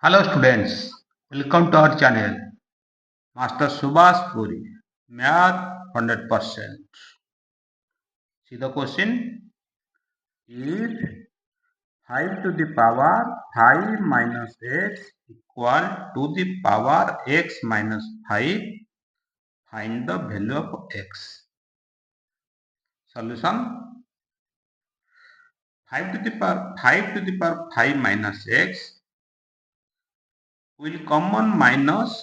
Hello students, welcome to our channel. Master Subhash Puri, Math 100%. See the question is 5 to the power 5 minus x equal to the power x minus 5. Find the value of x. Solution 5 to the power 5 minus x will common minus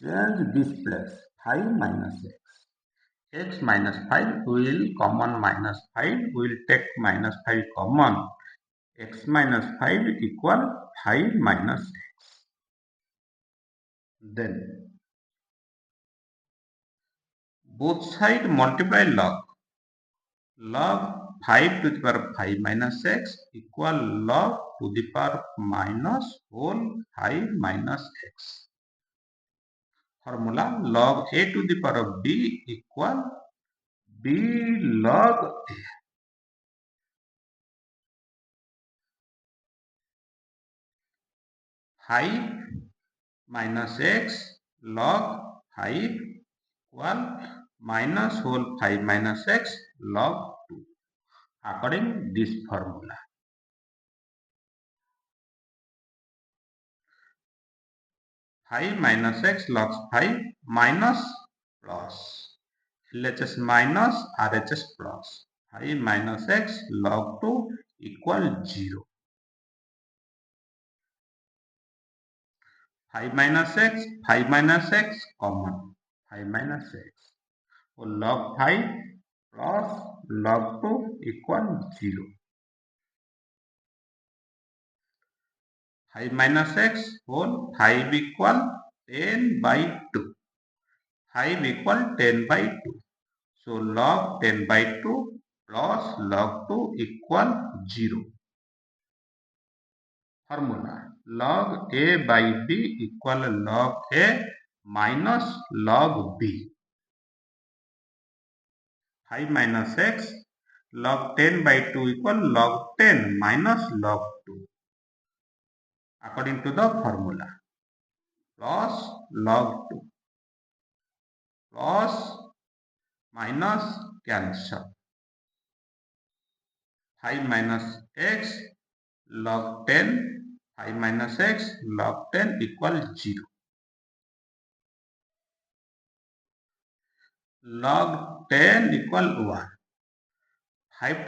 change this place 5 minus x minus 5 will common minus 5 will take minus 5 common x minus 5 equal 5 minus x. Then both side multiply log 5 to the power 5 minus x equal log to the power minus whole 5 minus x. Formula log a to the power of b equal b log a. 5 minus x log 5 equal minus whole 5 minus x log 2 according this formula. Five minus x log 5 minus plus LHS minus RHS plus 5 minus x log 2 equal 0. 5 minus x common 5 minus x. So log 5 plus log 2 equal 0. 5 minus x whole 5 equal 10 by 2. 5 equal 10 by 2. So log 10 by 2 plus log 2 equal 0. Formula log a by b equal log a minus log b. 5 minus x log 10 by 2 equal log 10 minus log 2 according to the formula plus log 2 plus minus cancel 5 minus x log 10 5 minus x log 10 equal 0. Log 10 equal 1. 5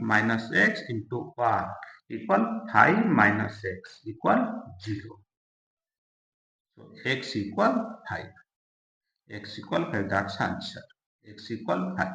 minus x into 1 equal 5 minus x equal 0. So x equal 5. X equal 5, that's answer. X equal 5.